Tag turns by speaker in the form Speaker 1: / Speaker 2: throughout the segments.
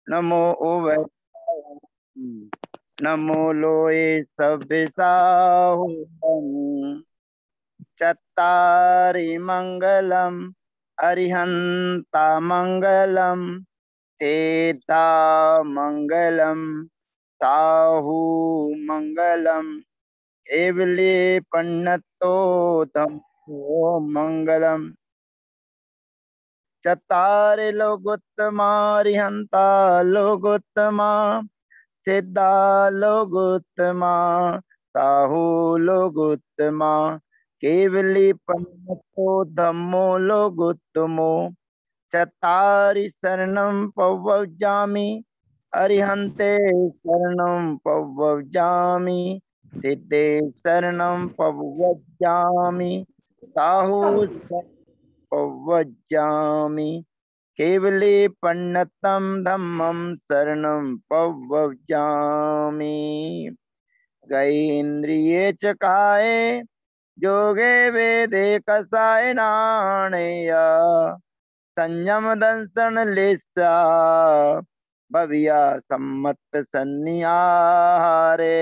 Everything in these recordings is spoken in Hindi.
Speaker 1: नमो ओवै नमो लोए सब साहु चत्तारि मंगलम अरिहंता मंगलम सेता मंगलम साहु मंगलम एवले पन्नतो धम्मो मंगलम चत्तारि लोगोत्तमारिहंता लोगोत्तमा सिद्धा लोगोत्तमा साहु लोगोत्तमा केवली पन्नतो धम्मो लोगोत्तमो चत्तारि शरणं पव्वजामि अरिहन्ते शरणं पव्वजामि सिद्धे शरणं पव्वजामि साहु पव्वजामि केवले पन्नतं धम्मं शरणं पव्वजामि गैन्द्रिये च काये योगे वेदे कसाय नाणेय संयम दंसन लेसा भविया सम्मत सन्निहारे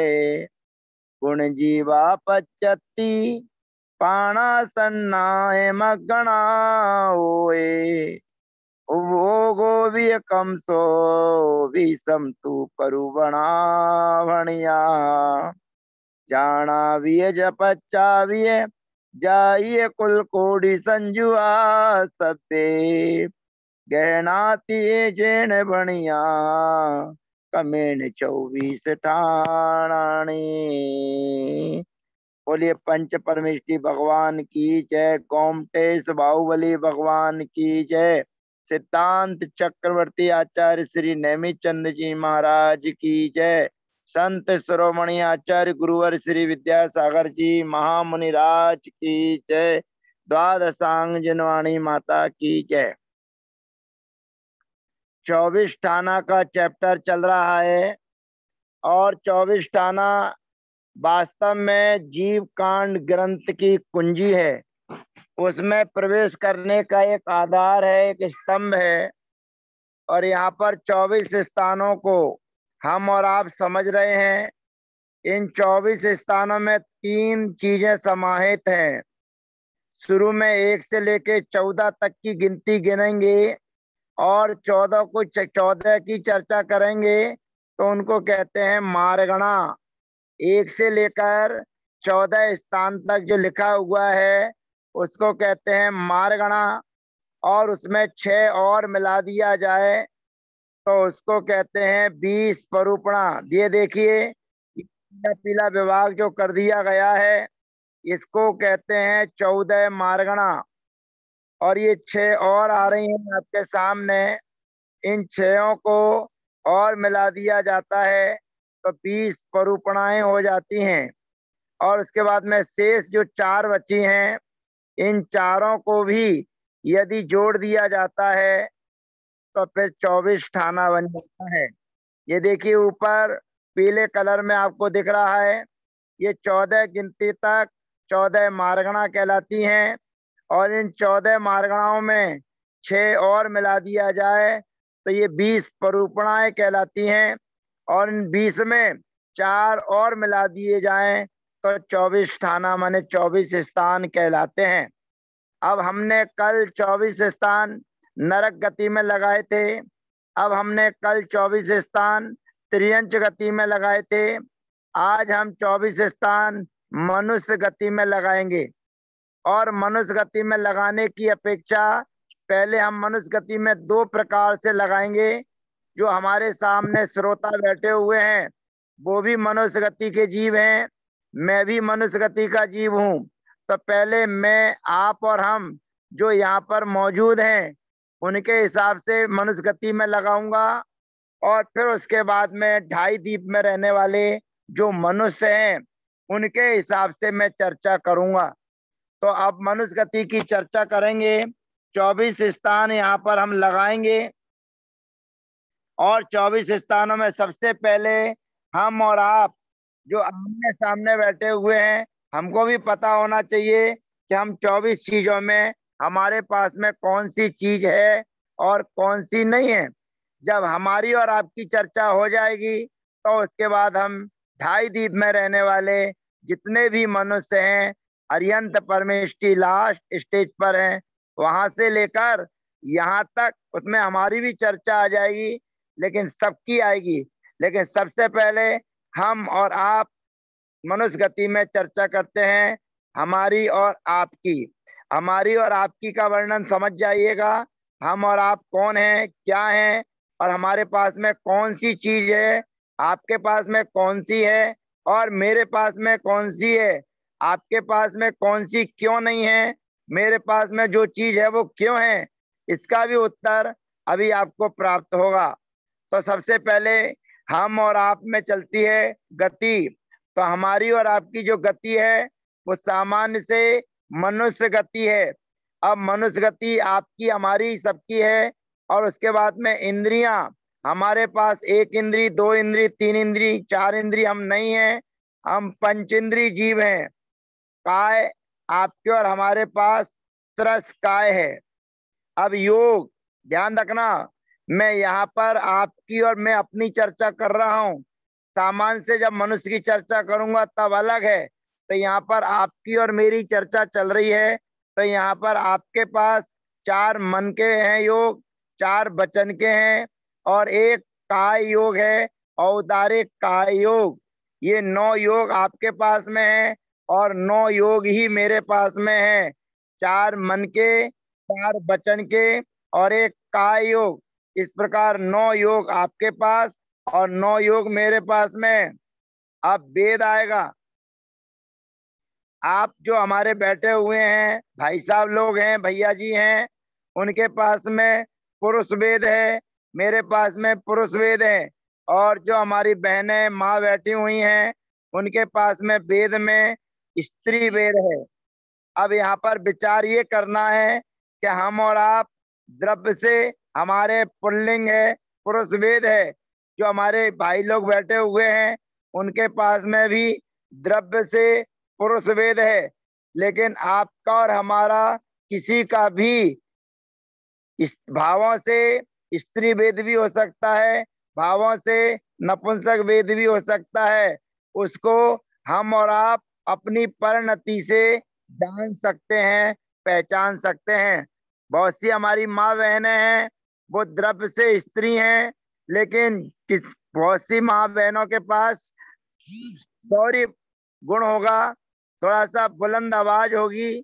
Speaker 1: गुण जीवा पच्यति पाणासन्नाय मगणा ओए भोगो वियकम सो विषम तु परुवणा भणिया जाना विय जपच्चा विय जाइए कुल कोडि संजुआ सबे गहनाती जैन बणिया कमेन 24 ठाणानी। बोलिए पंच परमेष्टि भगवान की जय, गोमटेश बाहुबली भगवान की जय, सिद्धांत चक्रवर्ती आचार्य श्री नेमित चंद जी महाराज की जय, संत शिरोमणि आचार्य गुरुवर श्री विद्यासागर जी महामुनि राज की जय, द्वादशांग जनवाणी माता की जय। 24 ठाना का चैप्टर चल रहा है और 24 ठाना वास्तव में जीव कांड ग्रंथ की कुंजी है। उसमें प्रवेश करने का एक आधार है, एक स्तंभ है और यहाँ पर 24 स्थानों को हम और आप समझ रहे हैं। इन 24 स्थानों में 3 चीजें समाहित हैं। शुरू में 1 से लेके 14 तक की गिनती गिनेंगे और 14 की चर्चा करेंगे तो उनको कहते हैं मारगणा। 1 से लेकर 14 स्थान तक जो लिखा हुआ है उसको कहते हैं मारगणा और उसमें 6 और मिला दिया जाए तो उसको कहते हैं 20 परूपणा। ये देखिए पीला विभाग जो कर दिया गया है इसको कहते हैं 14 मारगणा और ये 6 और आ रही हैं आपके सामने। इन 6 को और मिला दिया जाता है तो 20 परूपणाएं हो जाती हैं और उसके बाद में शेष जो 4 बची हैं इन चारों को भी यदि जोड़ दिया जाता है तो फिर 24 ठाना बन जाता है। ये देखिए ऊपर पीले कलर में आपको दिख रहा है, ये 14 गिनती तक 14 मारगणा कहलाती हैं और इन 14 मारगणाओं में 6 और मिला दिया जाए तो ये 20 परूपणाएं कहलाती हैं और इन 20 में 4 और मिला दिए जाएं तो 24 ठाना माने 24 स्थान कहलाते हैं। अब हमने कल 24 स्थान नरक गति में लगाए थे, अब हमने कल 24 स्थान त्रियंच गति में लगाए थे, आज हम 24 स्थान मनुष्य गति में लगाएंगे और मनुष्य गति में लगाने की अपेक्षा पहले हम मनुष्य गति में 2 प्रकार से लगाएंगे। जो हमारे सामने श्रोता बैठे हुए हैं वो भी मनुष्य गति के जीव हैं, मैं भी मनुष्य गति का जीव हूं। तो पहले मैं, आप और हम जो यहाँ पर मौजूद हैं उनके हिसाब से मनुष्य गति में लगाऊंगा और फिर उसके बाद में 2.5 द्वीप में रहने वाले जो मनुष्य हैं उनके हिसाब से मैं चर्चा करूंगा। तो अब मनुष्य गति की चर्चा करेंगे। 24 स्थान यहाँ पर हम लगाएंगे और 24 स्थानों में सबसे पहले हम और आप जो आमने सामने बैठे हुए हैं हमको भी पता होना चाहिए कि हम 24 चीजों में हमारे पास में कौन सी चीज है और कौन सी नहीं है। जब हमारी और आपकी चर्चा हो जाएगी तो उसके बाद हम 2.5 द्वीप में रहने वाले जितने भी मनुष्य हैं, अरियंत परमेष्टि लास्ट स्टेज पर हैं, वहां से लेकर यहाँ तक उसमें हमारी भी चर्चा आ जाएगी, लेकिन सबकी आएगी। लेकिन सबसे पहले हम और आप मनुष्य गति में चर्चा करते हैं, हमारी और आपकी। हमारी और आपकी का वर्णन समझ जाइएगा। हम और आप कौन हैं, क्या हैं, और हमारे पास में कौन सी चीज है, आपके पास में कौन सी है और मेरे पास में कौन सी है। आपके पास में कौन सी क्यों नहीं है, मेरे पास में जो चीज है वो क्यों है, इसका भी उत्तर अभी आपको प्राप्त होगा। तो सबसे पहले हम और आप में चलती है गति। तो हमारी और आपकी जो गति है वो सामान्य से मनुष्य गति है। अब मनुष्य गति आपकी हमारी सबकी है। और उसके बाद में इंद्रियां, हमारे पास 1 इंद्री, 2 इंद्री, 3 इंद्री, 4 इंद्री हम नहीं है, हम पंचेंद्री जीव हैं। काय आपके और हमारे पास त्रस काय है। अब योग, ध्यान रखना, मैं यहाँ पर आपकी और मैं अपनी चर्चा कर रहा हूँ। सामान्य से जब मनुष्य की चर्चा करूंगा तब अलग है। तो यहाँ पर आपकी और मेरी चर्चा चल रही है। तो यहाँ पर आपके पास 4 मन के हैं योग, 4 वचन के हैं और 1 काय योग है, औदारिक काय योग। ये 9 योग आपके पास में है और 9 योग ही मेरे पास में है। 4 मन के, 4 वचन के और 1 काय योग। इस प्रकार 9 योग आपके पास और 9 योग मेरे पास में। अब वेद आएगा। आप जो हमारे बैठे हुए हैं भाई साहब लोग हैं, भैया जी हैं, उनके पास में पुरुष वेद है, मेरे पास में पुरुष वेद है। और जो हमारी बहनें माँ बैठी हुई हैं उनके पास में वेद में स्त्री वेद है। अब यहाँ पर विचार ये करना है कि हम और आप द्रव्य से, हमारे पुल्लिंग है, पुरुष वेद है। जो हमारे भाई लोग बैठे हुए हैं उनके पास में भी द्रव्य से पुरुष वेद है। लेकिन आपका और हमारा किसी का भी इस भावों से स्त्री वेद भी हो सकता है, भावों से नपुंसक वेद भी हो सकता है। उसको हम और आप अपनी परिणति से जान सकते हैं, पहचान सकते हैं। बहुत सी हमारी माँ बहनें हैं वो द्रव्य से स्त्री हैं, लेकिन बहुत सी माँ बहनों के पास गौरी गुण होगा, थोड़ा सा बुलंद आवाज होगी,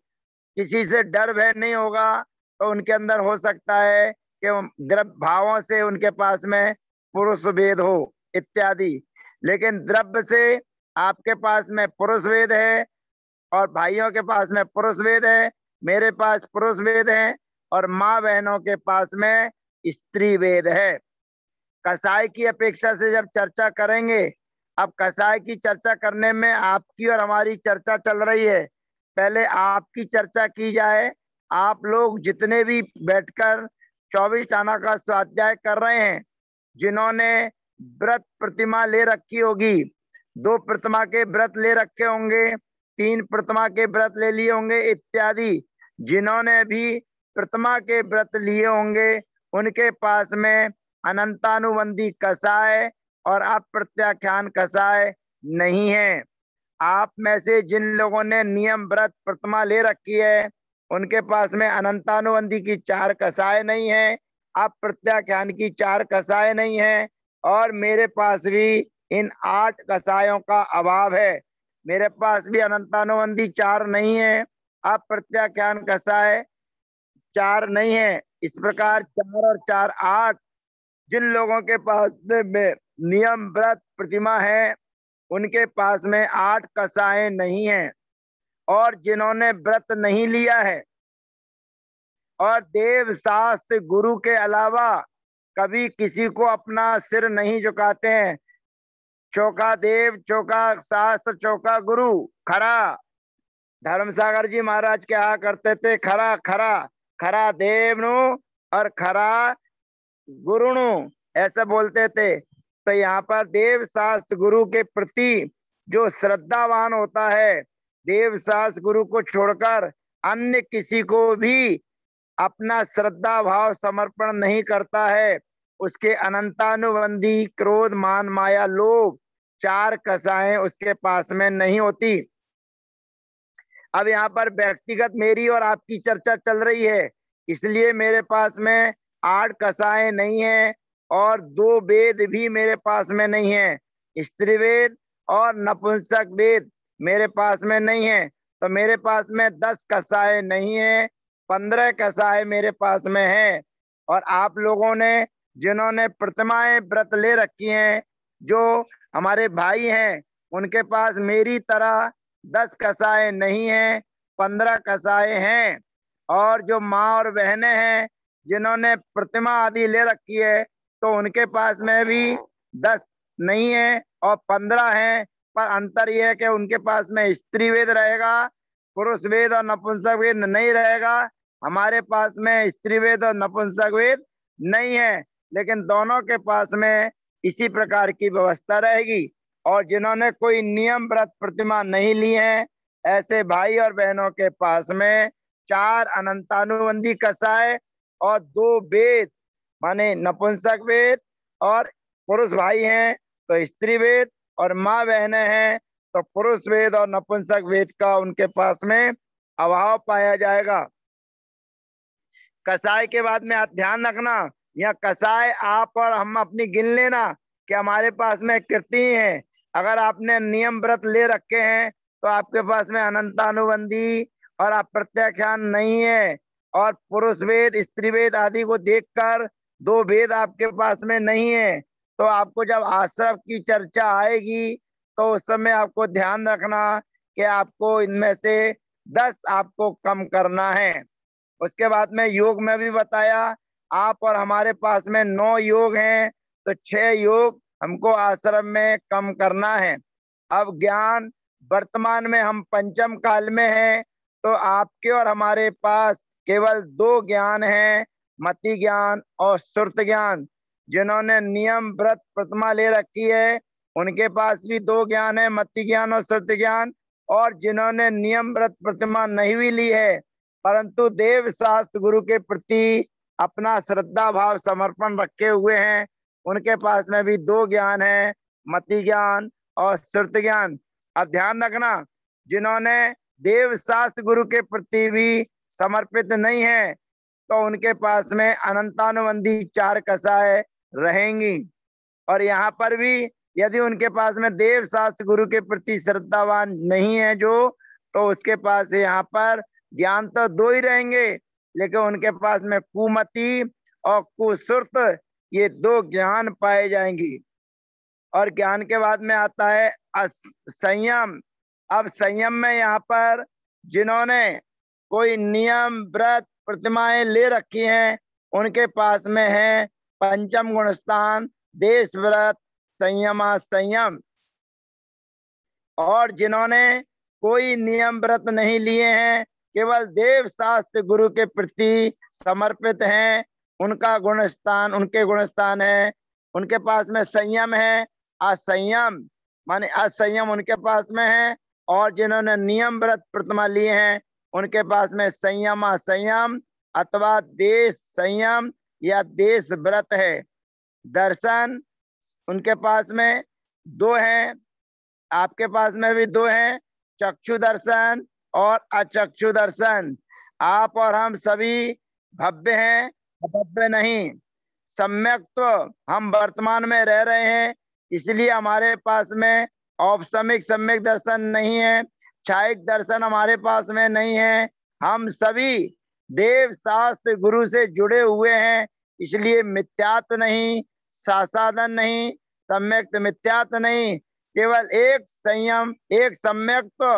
Speaker 1: किसी से डर भय नहीं होगा। तो उनके अंदर हो सकता है कि द्रव्य भावों से उनके पास में पुरुष वेद हो इत्यादि। लेकिन द्रव्य से आपके पास में पुरुष वेद है और भाइयों के पास में पुरुष वेद है, मेरे पास पुरुष वेद है और माँ बहनों के पास में स्त्री वेद है। कसाई की अपेक्षा से जब चर्चा करेंगे, अब कसाई की चर्चा करने में आपकी और हमारी चर्चा चल रही है, पहले आपकी चर्चा की जाए। आप लोग जितने भी बैठकर 24 आना का स्वाध्याय कर रहे हैं, जिन्होंने व्रत प्रतिमा ले रखी होगी, 2 प्रतिमा के व्रत ले रखे होंगे, 3 प्रतिमा के व्रत ले लिए होंगे इत्यादि, जिन्होंने भी प्रतिमा के व्रत लिए होंगे उनके पास में अनंतानुबंधी कसाय और अप्रत्याख्यान कसाय नहीं है। आप में से जिन लोगों ने नियम व्रत प्रतिमा ले रखी है उनके पास में अनंतानुबंधी की 4 कसाय नहीं है, अप्रत्याख्यान की 4 कसाय नहीं है और मेरे पास भी इन 8 कसायों का अभाव है। मेरे पास भी अनंतानुबंधी 4 नहीं है, अप्रत्याख्यान कसाय 4 नहीं है। इस प्रकार 4 और 4 8। जिन लोगों के पास में नियम व्रत प्रतिमा है उनके पास में 8 कसाएं नहीं है। और जिन्होंने व्रत नहीं लिया है और देव शास्त्र गुरु के अलावा कभी किसी को अपना सिर नहीं झुकाते हैं, चौका देव, चौका शास्त्र, चौका गुरु, खरा। धर्मसागर जी महाराज क्या करते थे, खरा खरा, खरा देव नु और खरा गुरु नु, ऐसा बोलते थे। तो यहाँ पर देव शास्त्र गुरु के प्रति जो श्रद्धावान होता है, देव शास्त्र गुरु को छोड़कर अन्य किसी को भी अपना श्रद्धा भाव समर्पण नहीं करता है, उसके अनंतानुबंधी क्रोध मान माया लोभ 4 कसाएं उसके पास में नहीं होती। अब यहाँ पर व्यक्तिगत मेरी और आपकी चर्चा चल रही है, इसलिए मेरे पास में 8 कसाएं नहीं है और 2 वेद भी मेरे पास में नहीं है। स्त्री वेद और नपुंसक वेद मेरे पास में नहीं है, तो मेरे पास में 10 कसाएं नहीं है, 15 कसाएं मेरे पास में है। और आप लोगों ने जिन्होंने प्रतिमाएं व्रत ले रखी हैं, जो हमारे भाई हैं, उनके पास मेरी तरह 10 कसाएं नहीं है, 15 कसाएं हैं। और जो माँ और बहनें हैं जिन्होंने प्रतिमा आदि ले रखी है, तो उनके पास में भी 10 नहीं है और 15 हैं। पर अंतर यह है कि उनके पास में स्त्री वेद रहेगा, पुरुष वेद और नपुंसक वेद नहीं रहेगा। हमारे पास में स्त्री वेद और नपुंसक वेद नहीं है, लेकिन दोनों के पास में इसी प्रकार की व्यवस्था रहेगी। और जिन्होंने कोई नियम व्रत प्रतिमा नहीं ली है, ऐसे भाई और बहनों के पास में 4 अनंतानुबंधी कसाय और 2 वेद माने नपुंसक वेद, और पुरुष भाई हैं तो स्त्री वेद, और माँ बहनें हैं तो पुरुष वेद और नपुंसक वेद का उनके पास में अभाव पाया जाएगा। कसाय के बाद में आप ध्यान रखना, यह कसाय आप और हम अपनी गिन लेना कि हमारे पास में कितनी है। अगर आपने नियम व्रत ले रखे हैं तो आपके पास में अनंतानुबंधी और अप्रत्याख्यान नहीं है, और पुरुष वेद स्त्री वेद आदि को देखकर 2 वेद आपके पास में नहीं है। तो आपको जब आश्रम की चर्चा आएगी तो उस समय आपको ध्यान रखना कि आपको इनमें से 10 आपको कम करना है। उसके बाद में योग में भी बताया, आप और हमारे पास में 9 योग हैं, तो 6 योग हमको आश्रम में कम करना है। अब ज्ञान वर्तमान में हम पंचम काल में हैं, तो आपके और हमारे पास केवल 2 ज्ञान हैं, मति ज्ञान और सुरत ज्ञान। जिन्होंने नियम व्रत प्रतिमा ले रखी है उनके पास भी 2 ज्ञान है, मति ज्ञान और सुरत ज्ञान। और जिन्होंने नियम व्रत प्रतिमा नहीं भी ली है परंतु देव शास्त्र गुरु के प्रति अपना श्रद्धा भाव समर्पण रखे हुए हैं, उनके पास में भी 2 ज्ञान है, मति ज्ञान और श्रुत ज्ञान। अब ध्यान रखना, जिन्होंने देव शास्त्र गुरु के प्रति भी समर्पित नहीं है तो उनके पास में अनंतानुबंधी 4 कसाएं रहेंगी। और यहाँ पर भी यदि उनके पास में देव शास्त्र गुरु के प्रति श्रद्धावान नहीं है जो, तो उसके पास यहाँ पर ज्ञान तो 2 ही रहेंगे, लेकिन उनके पास में कुमति और कुसुरत ये 2 ज्ञान पाए जाएंगी। और ज्ञान के बाद में आता है संयम। अब संयम में यहाँ पर जिन्होंने कोई नियम व्रत प्रतिमाएं ले रखी हैं उनके पास में है पंचम गुण स्थान, देश व्रत, संयमा संयम। और जिन्होंने कोई नियम व्रत नहीं लिए हैं, केवल देव शास्त्र गुरु के प्रति समर्पित हैं, उनका गुण स्थान, उनके गुण स्थान है, उनके पास में संयम है, असंयम माने असंयम उनके पास में है। और जिन्होंने नियम व्रत प्रतिमा लिए हैं उनके पास में संयम असंयम अथवा देश संयम या देश व्रत है। दर्शन उनके पास में 2 हैं, आपके पास में भी 2 हैं, चक्षु दर्शन और अचक्षु दर्शन। आप और हम सभी भव्य हैं, भव्य नहीं। सम्यक तो हम वर्तमान में रह रहे हैं, इसलिए हमारे पास में औपसमिक सम्यक दर्शन नहीं है, छायिक दर्शन हमारे पास में नहीं है। हम सभी देव शास्त्र गुरु से जुड़े हुए हैं, इसलिए मिथ्यात्व नहीं, सासाधन नहीं, सम्यक मिथ्यात्व नहीं, केवल एक संयम एक सम्यक तो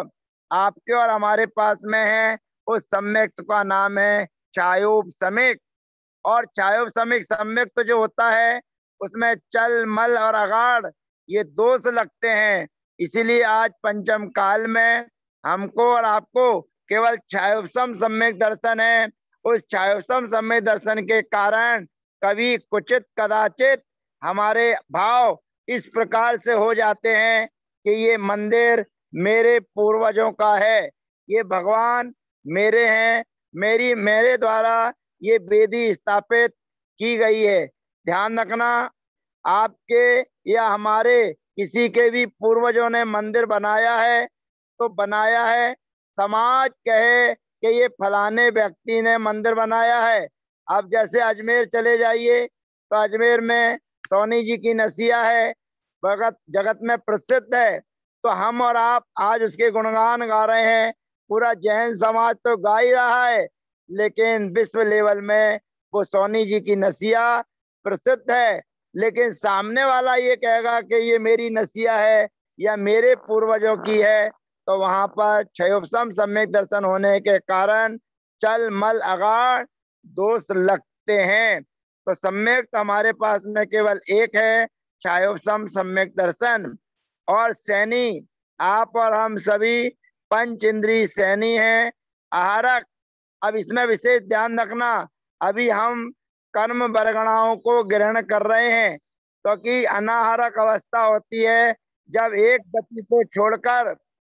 Speaker 1: आपके और हमारे पास में है। उस सम्यक का नाम है छायोपसमिक। और छायोपसमिक सम्यक तो जो होता है उसमें चल मल और अगाड़ ये दोष लगते हैं, इसीलिए आज पंचम काल में हमको और आपको केवल छायोपसम सम्यक दर्शन है। उस छायोपसम सम्यक दर्शन के कारण कभी कुचित कदाचित हमारे भाव इस प्रकार से हो जाते हैं कि ये मंदिर मेरे पूर्वजों का है, ये भगवान मेरे हैं, मेरे द्वारा ये वेदी स्थापित की गई है। ध्यान रखना, आपके या हमारे किसी के भी पूर्वजों ने मंदिर बनाया है तो बनाया है, समाज कहे कि ये फलाने व्यक्ति ने मंदिर बनाया है। अब जैसे अजमेर चले जाइए तो अजमेर में सोनी जी की नसिया है, भगत जगत में प्रसिद्ध है, तो हम और आप आज उसके गुणगान गा रहे हैं, पूरा जैन समाज तो गा ही रहा है, लेकिन विश्व लेवल में वो सोनी जी की नसिया प्रसिद्ध है। लेकिन सामने वाला ये कहेगा कि ये मेरी नसिया है या मेरे पूर्वजों की है, तो वहां पर क्षयोपम सम्यक दर्शन होने के कारण चल मल अगाड़ दोष लगते हैं। तो सम्यक हमारे पास में केवल एक है, क्षयोपम सम्यक दर्शन। और सैनी, आप और हम सभी पंच इंद्रिय सैनी हैं, आहारक। अब इसमें विशेष ध्यान रखना, अभी हम कर्म वर्गणाओं को ग्रहण कर रहे हैं, क्योंकि अनाहारक अवस्था होती है जब एक गति को छोड़कर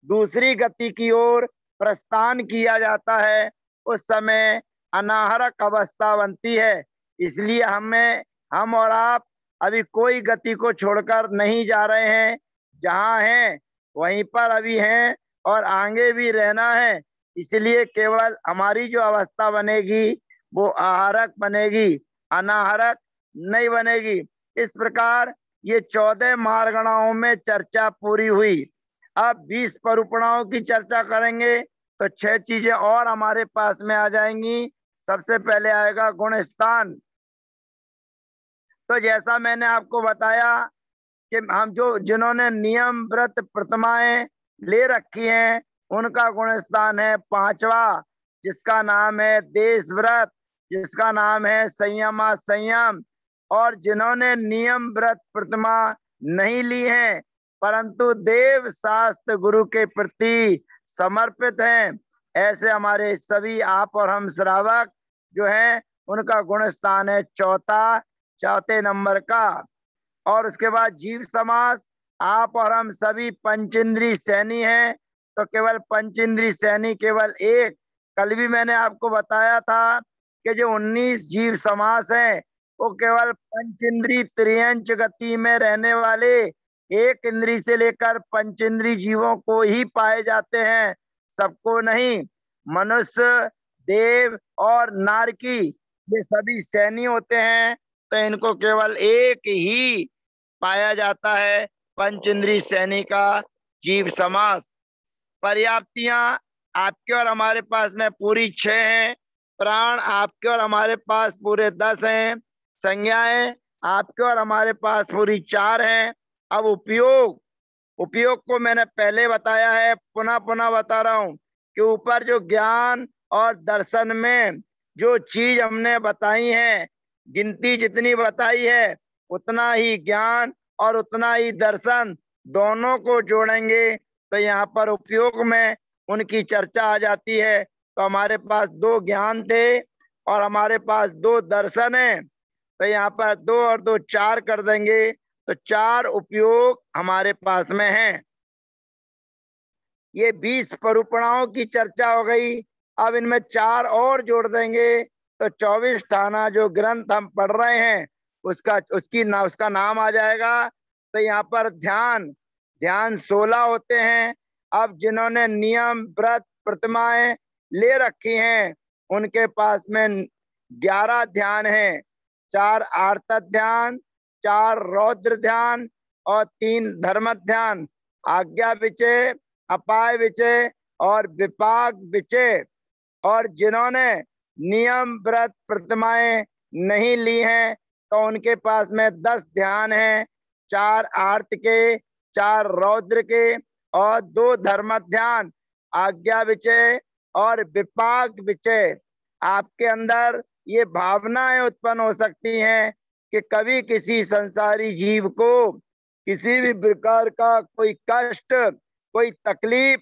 Speaker 1: दूसरी गति की ओर प्रस्थान किया जाता है, उस समय अनाहारक अवस्था बनती है। इसलिए हम और आप अभी कोई गति को छोड़कर नहीं जा रहे हैं, जहाँ हैं वहीं पर अभी हैं और आगे भी रहना है। इसलिए केवल हमारी जो अवस्था बनेगी वो आहारक बनेगी, अनाहारक नहीं बनेगी। इस प्रकार ये 14 मार्गणाओं में चर्चा पूरी हुई। अब 20 परूपणाओं की चर्चा करेंगे तो 6 चीजें और हमारे पास में आ जाएंगी। सबसे पहले आएगा गुण स्थान। तो जैसा मैंने आपको बताया कि हम जिन्होंने नियम व्रत प्रतिमाएं ले रखी हैं उनका गुण स्थान है 5वां, जिसका नाम है देश व्रत, जिसका नाम है संयमा संयम। और जिन्होंने नियम व्रत प्रतिमा नहीं ली है परंतु देव शास्त्र गुरु के प्रति समर्पित हैं, ऐसे हमारे सभी आप और हम श्रावक जो हैं उनका गुण स्थान है चौथे नंबर का। और उसके बाद जीव समास, आप और हम सभी पंचेंद्री सैनी हैं, तो केवल पंचेंद्री सैनी केवल एक। कल भी मैंने आपको बताया था कि जो 19 जीव समास हैं वो केवल पंचेंद्री त्रियंच गति में रहने वाले एक इंद्री से लेकर पंचेंद्री जीवों को ही पाए जाते हैं, सबको नहीं। मनुष्य, देव और नारकी ये सभी सैनी होते हैं, तो इनको केवल एक ही पाया जाता है, पंचेंद्री सैनी का जीव समास। पर्याप्तियां आपके और हमारे पास में पूरी 6 हैं, प्राण आपके और हमारे पास पूरे 10 हैं, संज्ञाएं आपके और हमारे पास पूरी 4 हैं। अब उपयोग को मैंने पहले बताया है, पुनः पुनः बता रहा हूं कि ऊपर जो ज्ञान और दर्शन में जो चीज हमने बताई है, गिनती जितनी बताई है उतना ही ज्ञान और उतना ही दर्शन दोनों को जोड़ेंगे तो यहाँ पर उपयोग में उनकी चर्चा आ जाती है। तो हमारे पास 2 ज्ञान थे और हमारे पास 2 दर्शन है, तो यहाँ पर 2 और 2 4 कर देंगे, तो 4 उपयोग हमारे पास में है। ये 20 परूपणाओं की चर्चा हो गई। अब इनमें 4 और जोड़ देंगे तो 24 ठाना जो ग्रंथ हम पढ़ रहे हैं उसका नाम आ जाएगा। तो यहाँ पर ध्यान 16 होते हैं। अब जिन्होंने नियम व्रत प्रतिमाएं ले रखी हैं उनके पास में 11 ध्यान है, 4 आर्त ध्यान, 4 रौद्र ध्यान और 3 धर्म ध्यान, आज्ञा विचय, अपाय विचय और विपाक विचय। और जिन्होंने नियम व्रत प्रतिमाएं नहीं ली हैं तो उनके पास में 10 ध्यान हैं, 4 आर्त के, 4 रौद्र के और 2 धर्म ध्यान, आज्ञा विचय और विपाक विचय। आपके अंदर ये भावनाएं उत्पन्न हो सकती हैं कि कभी किसी संसारी जीव को किसी भी प्रकार का कोई कष्ट, कोई तकलीफ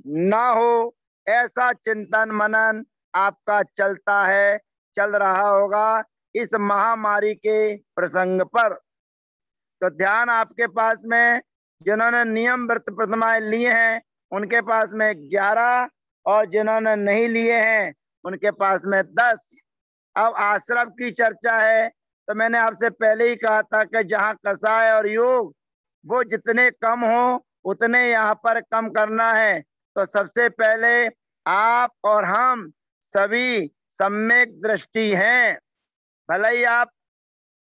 Speaker 1: ना हो, ऐसा चिंतन मनन आपका चल रहा होगा इस महामारी के प्रसंग पर। तो ध्यान आपके पास में जिन्होंने नियम व्रत प्रतिमाएं लिए हैं उनके पास में 11 और जिन्होंने नहीं लिए हैं उनके पास में 10। अब आश्रम की चर्चा है, तो मैंने आपसे पहले ही कहा था कि जहाँ कसाय और योग वो जितने कम हो उतने यहाँ पर कम करना है। तो सबसे पहले आप और हम सभी सम्यक दृष्टि हैं। भले ही आप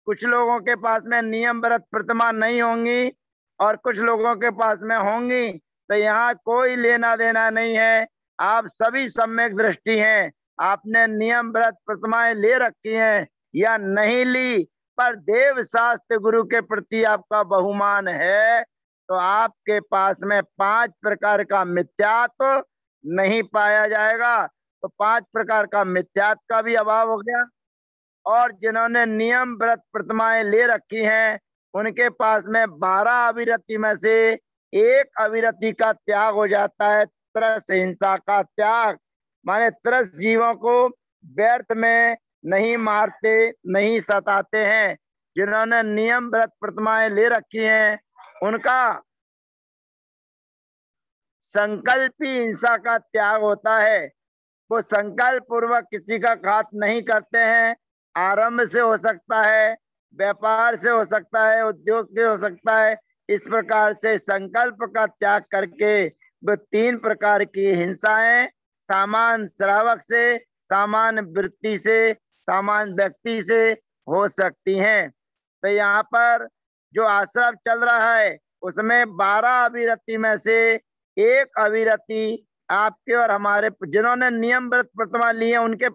Speaker 1: कुछ लोगों के पास में नियम व्रत प्रतिमा नहीं होंगी और कुछ लोगों के पास में होंगी, तो यहाँ कोई लेना देना नहीं है। आप सभी सम्यक दृष्टि हैं। आपने नियम व्रत प्रतिमाएं ले रखी हैं या नहीं ली, पर देव शास्त्र गुरु के प्रति आपका बहुमान है, तो आपके पास में 5 प्रकार का मिथ्यात्व नहीं पाया जाएगा। तो 5 प्रकार का मिथ्यात्व का भी अभाव हो गया। और जिन्होंने नियम व्रत प्रतिमाएं ले रखी हैं उनके पास में 12 अविरति में से एक अविरति का त्याग हो जाता है। त्रस हिंसा का त्याग, माने त्रस जीवों को व्यर्थ में नहीं मारते, नहीं सताते हैं। जिन्होंने नियम व्रत प्रतिमाएं ले रखी हैं उनका संकल्पी हिंसा का त्याग होता है। वो संकल्प पूर्वक किसी का घात नहीं करते हैं। आरंभ से हो सकता है, व्यापार से हो सकता है, उद्योग से हो सकता है। इस प्रकार से संकल्प का त्याग करके वो 3 प्रकार की हिंसाएं सामान्य श्रावक से, सामान्य वृत्ति से, सामान्य व्यक्ति से हो सकती हैं। तो यहाँ पर जो आश्रम चल रहा है उसमें 12 अविरति में से एक अविरति आपके और हमारे, जिन्होंने नियम व्रत प्रतिमा ली है उनके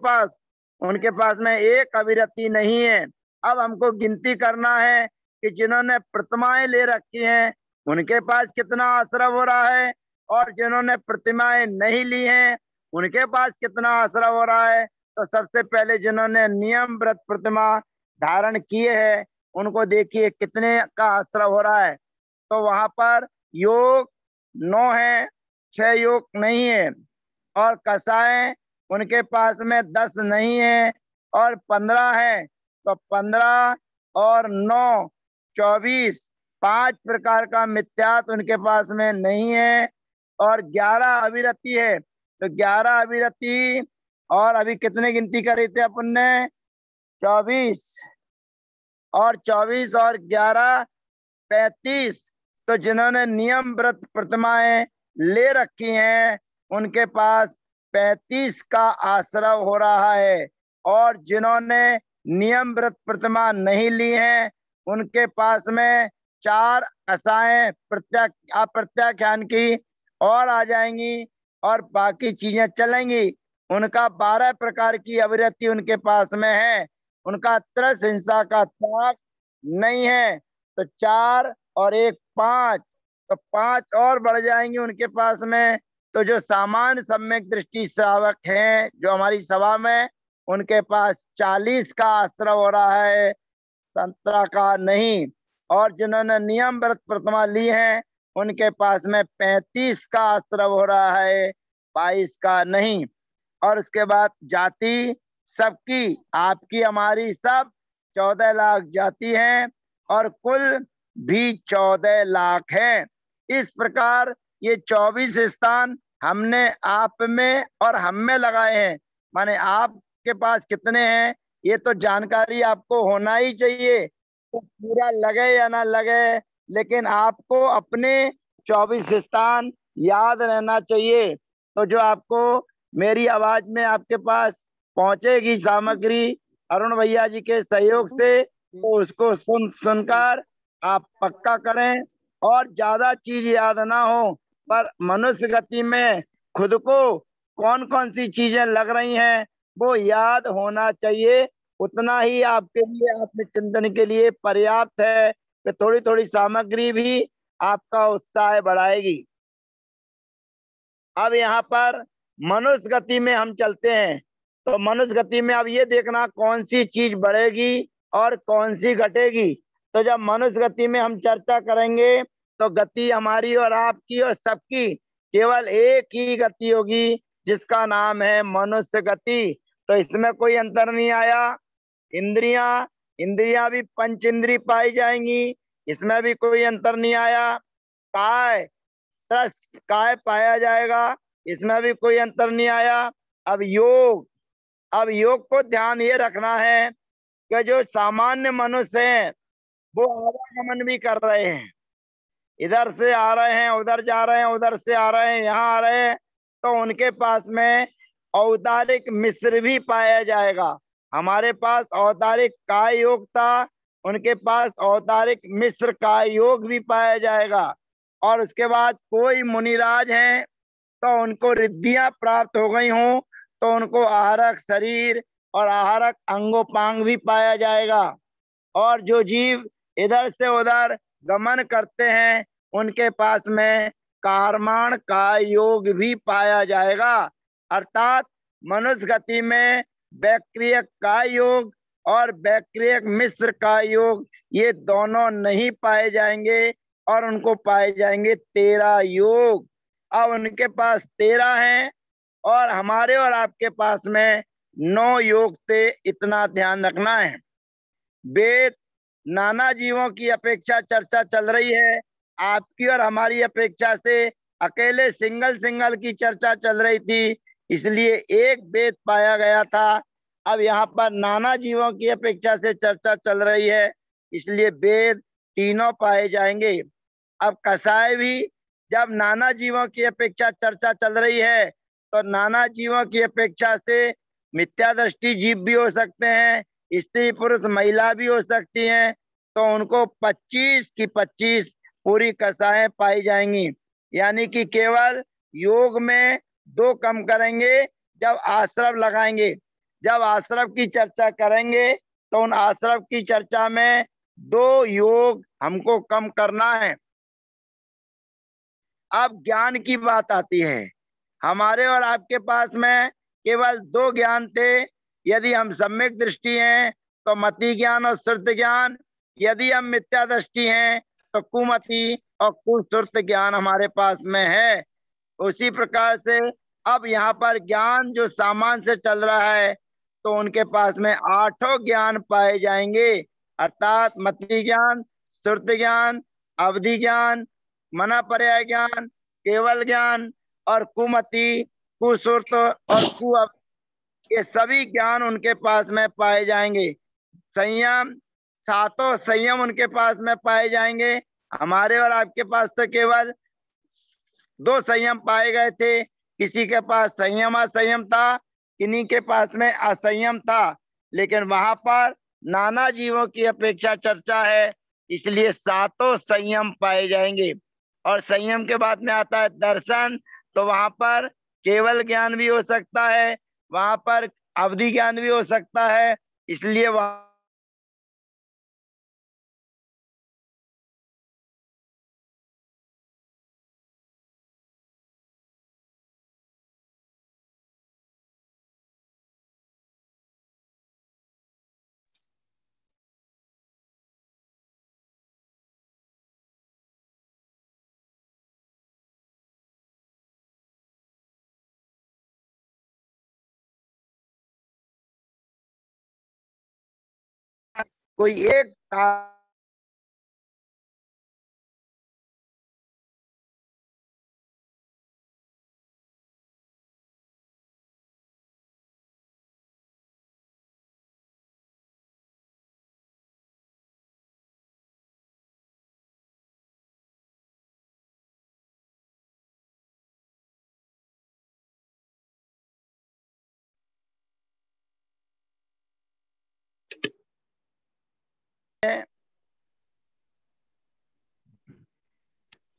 Speaker 1: पास में एक अविरति नहीं है। अब हमको गिनती करना है कि जिन्होंने प्रतिमाएं ले रखी हैं उनके पास कितना आश्रय हो रहा है और जिन्होंने प्रतिमाएं नहीं ली हैं उनके पास कितना आश्रय हो रहा है। तो सबसे पहले जिन्होंने नियम व्रत प्रतिमा धारण किए हैं उनको देखिए कितने का आश्रय हो रहा है। तो वहां पर योग 9 है, 6 योग नहीं है। और कसाय उनके पास में 10 नहीं है और 15 है। तो 15 और 9 24, 5 प्रकार का मिथ्यात्व उनके पास में नहीं है और 11 अविरति है। तो 11 अविरति, और अभी कितने गिनती करी थे अपन ने? 24 और 24 और 11 35। तो जिन्होंने नियम व्रत प्रतिमाएं ले रखी हैं उनके पास 35 का आश्रय हो रहा है और जिन्होंने नियम व्रत प्रतिमा नहीं ली है उनके पास में 4 आशाएं अप्रत्याख्यान की और आ जाएंगी और बाकी चीजें चलेंगी। उनका 12 प्रकार की अविरति उनके पास में है। उनका त्रस हिंसा का त्याग नहीं है। तो 4 और 1 5, तो 5 और बढ़ जाएंगे उनके पास में। तो जो सामान्य सम्यक दृष्टि श्रावक हैं जो हमारी सभा में, उनके पास 40 का आश्रय हो रहा है, 17 का नहीं। और जिन्होंने नियम व्रत प्रतिमा ली है उनके पास में 35 का आश्रय हो रहा है, 22 का नहीं। और उसके बाद जाति सबकी, आपकी हमारी सब 14 लाख जाति हैं और कुल भी 14 लाख है। इस प्रकार ये 24 स्थान हमने आप में और हम में लगाए हैं। माने आपके पास कितने हैं ये तो जानकारी आपको होना ही चाहिए, तो पूरा लगे या ना लगे, लेकिन आपको अपने 24 स्थान याद रहना चाहिए। तो जो आपको मेरी आवाज में आपके पास पहुंचेगी सामग्री अरुण भैया जी के सहयोग से, तो उसको सुनकर आप पक्का करें। और ज्यादा चीज याद ना हो, पर मनुष्य गति में खुद को कौन कौन सी चीजें लग रही हैं वो याद होना चाहिए। उतना ही आपके लिए आत्मचिंतन के लिए पर्याप्त है कि थोड़ी थोड़ी सामग्री भी आपका उत्साह बढ़ाएगी। अब यहाँ पर मनुष्य गति में हम चलते हैं। तो मनुष्य गति में अब ये देखना कौन सी चीज बढ़ेगी और कौन सी घटेगी। तो जब मनुष्य गति में हम चर्चा करेंगे तो गति हमारी और आपकी और सबकी केवल एक ही गति होगी जिसका नाम है मनुष्य गति। तो इसमें कोई अंतर नहीं आया। इंद्रियां भी पंच इंद्री पाई जाएंगी, इसमें भी कोई अंतर नहीं आया। काय त्रस काय पाया जाएगा, इसमें भी कोई अंतर नहीं आया। अब योग को ध्यान ये रखना है कि जो सामान्य मनुष्य हैं वो आवागमन भी कर रहे हैं, इधर से आ रहे हैं, उधर जा रहे हैं, उधर से आ रहे हैं, यहाँ आ रहे हैं, तो उनके पास में औदारिक मिश्र भी पाया जाएगा। हमारे पास औदारिक का योग था, उनके पास औदारिक मिश्र का योग भी पाया जाएगा। और उसके बाद कोई मुनिराज हैं तो उनको रिद्धियां प्राप्त हो गई हों तो उनको आहारक शरीर और आहारक अंगोपांग भी पाया जाएगा। और जो जीव इधर से उधर गमन करते हैं उनके पास में कारमाण का योग भी पाया जाएगा। अर्थात मनुष्य गति में वैक्रियक का योग और वैक्रियक मिश्र का योग ये दोनों नहीं पाए जाएंगे और उनको पाए जाएंगे 13 योग। अब उनके पास 13 हैं और हमारे और आपके पास में 9 योग थे, इतना ध्यान रखना है। वेद नाना जीवों की अपेक्षा चर्चा चल रही है, आपकी और हमारी अपेक्षा से अकेले सिंगल सिंगल की चर्चा चल रही थी, इसलिए एक वेद पाया गया था। अब यहाँ पर नाना जीवों की अपेक्षा से चर्चा चल रही है, इसलिए वेद तीनों पाए जाएंगे। अब कसाय भी जब नाना जीवों की अपेक्षा चर्चा चल रही है तो नाना जीवों की अपेक्षा से मिथ्या दृष्टि जीव भी हो सकते हैं, स्त्री पुरुष महिला भी हो सकती हैं, तो उनको 25 की 25 पूरी कसाएं पाई जाएंगी। यानी कि केवल योग में 2 कम करेंगे जब आश्रव लगाएंगे। जब आश्रव की चर्चा करेंगे तो उन आश्रव की चर्चा में 2 योग हमको कम करना है। अब ज्ञान की बात आती है। हमारे और आपके पास में केवल 2 ज्ञान थे। यदि हम सम्यक दृष्टि हैं तो मति ज्ञान और श्रुत ज्ञान, यदि हम मिथ्या दृष्टि हैं तो कुमति और कुश्रुत ज्ञान हमारे पास में है। उसी प्रकार से अब यहाँ पर ज्ञान जो सामान से चल रहा है तो उनके पास में 8 ज्ञान पाए जाएंगे, अर्थात मति ज्ञान, श्रुत ज्ञान, अवधि ज्ञान, मना पर्याय ज्ञान, केवल ज्ञान और कुमति, कुश्रुत और कुअव, ये सभी ज्ञान उनके पास में पाए जाएंगे। संयम, 7 संयम उनके पास में पाए जाएंगे। हमारे और आपके पास तो केवल 2 संयम पाए गए थे, किसी के पास संयम असंयम था, किन्हीं के पास में असंयम था। लेकिन वहां पर नाना जीवों की अपेक्षा चर्चा है, इसलिए 7 संयम पाए जाएंगे। और संयम के बाद में आता है दर्शन, तो वहां पर केवल ज्ञान भी हो सकता है, वहां पर अवधि ज्ञान भी हो सकता है, इसलिए वहां कोई एक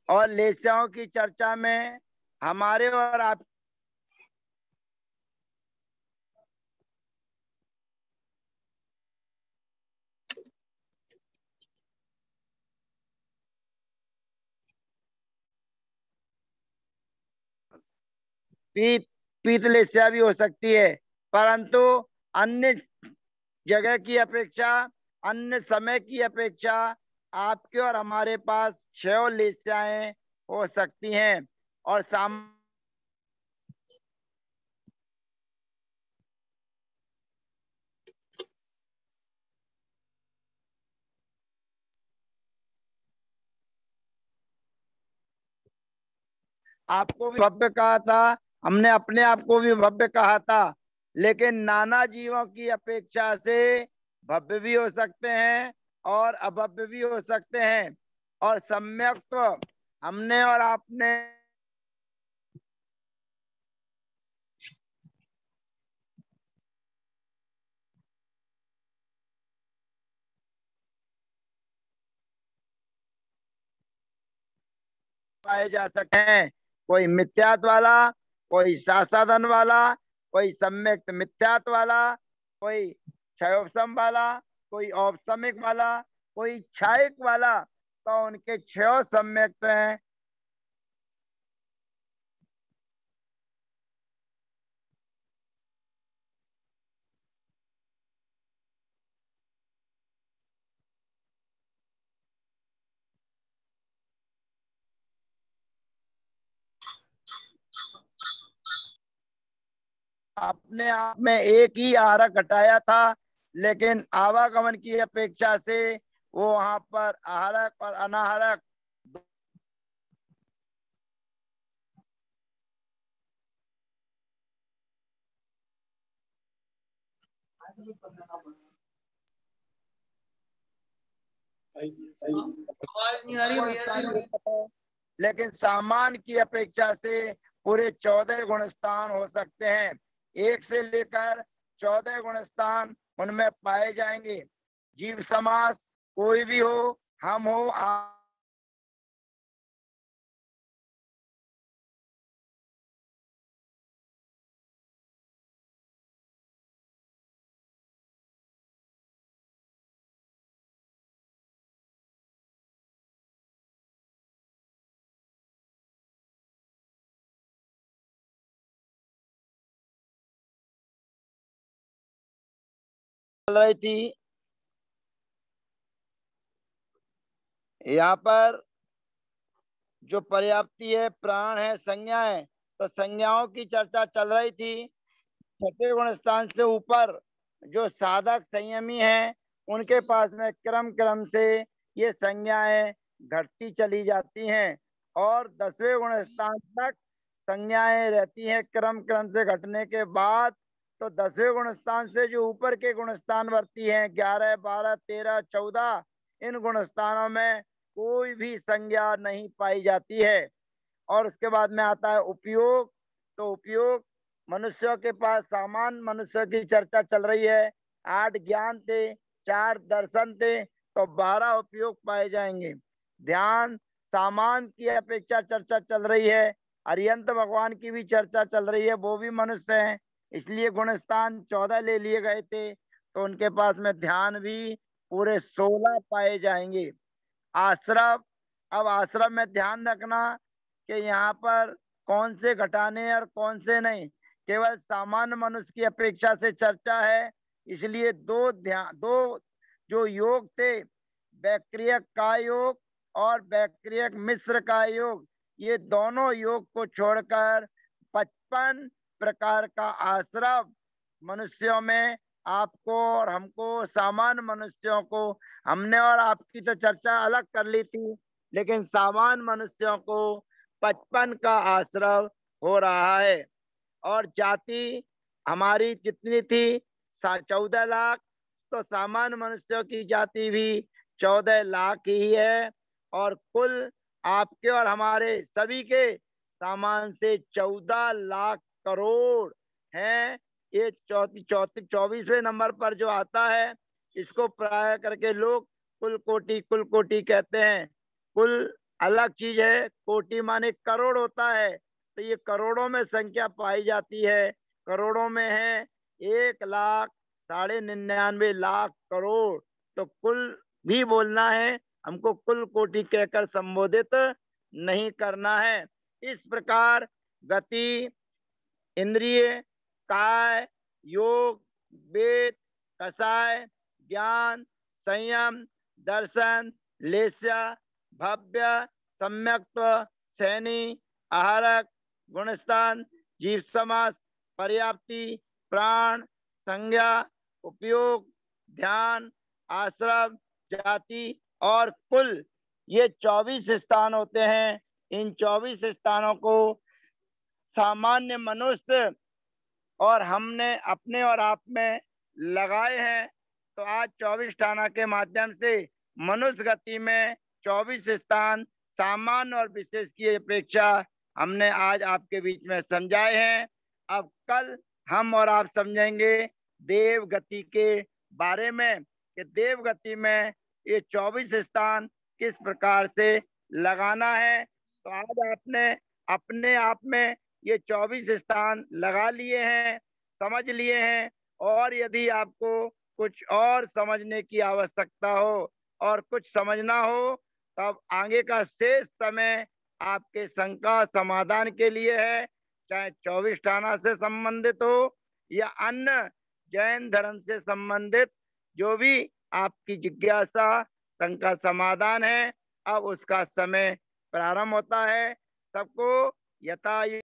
Speaker 1: और लेस्याओं की चर्चा में हमारे और आप पीत पीत लेस्या भी हो सकती है, परंतु अन्य जगह की अपेक्षा, अन्य समय की अपेक्षा आपके और हमारे पास 6 लेस्याएं हो सकती हैं। और आपको भी भव्य कहा था, हमने अपने आप को भी भव्य कहा था, लेकिन नाना जीवों की अपेक्षा से भव्य भी हो सकते हैं और अभव्य भी हो सकते हैं। और सम्यक्त्व हमने और आपने पाए जा सकते हैं। कोई मिथ्यात्व वाला, कोई सासाधन वाला, कोई सम्यक्त मिथ्यात्व वाला, कोई क्षयोपम वाला, कोई औपसमिक वाला, कोई क्षायिक वाला। तो उनके छह सम्यक्त हैं। अपने आप में एक ही आहारक घटाया था, लेकिन आवागमन की अपेक्षा से वो वहां पर आहारक और अनाहारक
Speaker 2: आवाज नहीं आ रही
Speaker 1: गुण
Speaker 2: भैया
Speaker 1: स्थान
Speaker 2: जी।
Speaker 1: होता है, लेकिन सामान्य की अपेक्षा से पूरे 14 गुण स्थान हो सकते हैं। एक से लेकर 14 गुण स्थान उनमें पाए जाएंगे। जीव समास कोई भी हो, हम हो, आप चल रही थी। यहाँ पर जो पर्याप्ति है, प्राण है, संज्ञा है, तो संज्ञाओं की चर्चा चल रही थी। छठे गुण स्थान से ऊपर जो साधक संयमी हैं, उनके पास में क्रम क्रम से ये संज्ञाएं घटती चली जाती हैं और 10वें गुण स्थान तक संज्ञाएं रहती हैं क्रम क्रम से घटने के बाद। तो 10वें गुण स्थान से जो ऊपर के गुण स्थान वर्ती हैं, 11, 12, 13, 14, इन गुण स्थानों में कोई भी संज्ञा नहीं पाई जाती है। और उसके बाद में आता है उपयोग। तो उपयोग, मनुष्यों के पास सामान्य मनुष्य की चर्चा चल रही है। 8 ज्ञान थे, 4 दर्शन थे, तो 12 उपयोग पाए जाएंगे। ध्यान, सामान्य की अपेक्षा चर्चा चल रही है। अरियंत भगवान की भी चर्चा चल रही है, वो भी मनुष्य हैं, इसलिए गुण स्थान 14 ले लिए गए थे। तो उनके पास में ध्यान भी पूरे 16 पाए जाएंगे। आश्रम, अब आश्रम में ध्यान रखना कि यहाँ पर कौन से घटाने और कौन से नहीं। केवल सामान्य मनुष्य की अपेक्षा से चर्चा है, इसलिए दो जो योग थे, वैक्रियक का योग और वैक्रियक मिश्र का योग, ये दोनों योग को छोड़कर 55 प्रकार का आश्रम मनुष्यों में आपको और हमको, सामान्य मनुष्यों को, हमने और आपकी तो चर्चा अलग कर ली थी, लेकिन सामान्य मनुष्यों को 55 का आश्रय हो रहा है। और जाति हमारी जितनी थी 14 लाख, तो सामान्य मनुष्यों की जाति भी 14 लाख ही है। और कुल आपके और हमारे सभी के सामान से 14 लाख करोड़ हैं। ये 24वें नंबर पर जो आता है, इसको प्राय करके लोग कुल कोटि कहते हैं। कुल अलग चीज है, कोटि माने करोड़ होता है। तो ये करोड़ों में संख्या पाई जाती है, करोड़ों में है 1 लाख 99,99 लाख करोड़। तो कुल भी बोलना है, हमको कुल कोटि कहकर संबोधित नहीं करना है। इस प्रकार गति, इंद्रिय, काय, योग, वेद, कसाय, ज्ञान, संयम, दर्शन, लेस्या, भव्य, सम्यक्त्व, सैनी, आहारक, गुणस्थान, जीव समास, पर्याप्ति, प्राण, संज्ञा, उपयोग, ध्यान, आश्रम, जाति और कुल, ये 24 स्थान होते हैं। इन 24 स्थानों को सामान्य मनुष्य और हमने अपने और आप में लगाए हैं। तो आज 24 टाना के माध्यम से मनुष्य गति में 24 स्थान सामान्य और विशेष की अपेक्षा हमने आज आपके बीच में समझाए हैं। अब कल हम और आप समझेंगे देव गति के बारे में कि देव गति में ये 24 स्थान किस प्रकार से लगाना है। तो आज आपने अपने आप में ये 24 स्थान लगा लिए हैं, समझ लिए हैं। और यदि आपको कुछ और समझने की आवश्यकता हो और कुछ समझना हो, तब आगे का शेष समय आपके शंका समाधान के लिए है, चाहे 24 टाना से संबंधित हो या अन्य जैन धर्म से संबंधित जो भी आपकी जिज्ञासा शंका समाधान है। अब उसका समय प्रारंभ होता है। सबको यथा